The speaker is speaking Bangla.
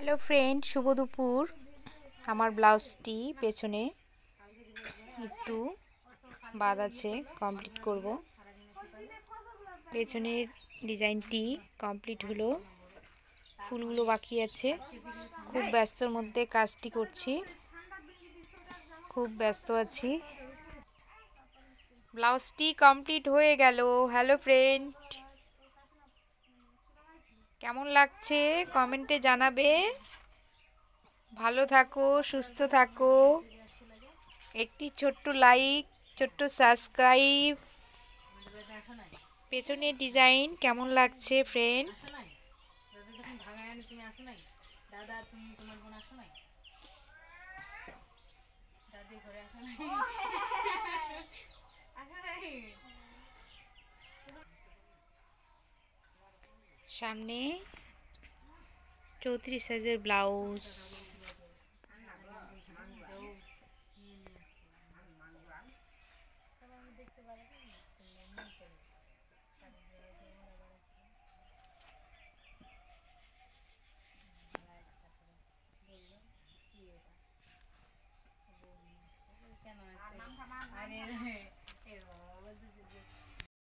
হ্যালো ফ্রেন্ড, শুভ দুপুর। আমার ব্লাউজটি পেছনে একটু বাদ আছে, কমপ্লিট করব। পেছনের ডিজাইনটি কমপ্লিট হলো, ফুলগুলো বাকি আছে। খুব ব্যস্তর মধ্যে কাজটি করছি, খুব ব্যস্ত আছি। ব্লাউজটি কমপ্লিট হয়ে গেল। হ্যালো ফ্রেন্ড, কেমন লাগছে কমেন্টে জানাবে। ভালো থাকো, সুস্থ থাকো। একটি ছোট্ট লাইক, ছোট্ট সাবস্ক্রাইব। পেছনের ডিজাইন কেমন লাগছে ফ্রেন্ড? সামনে 34 সাইজের ব্লাউজ।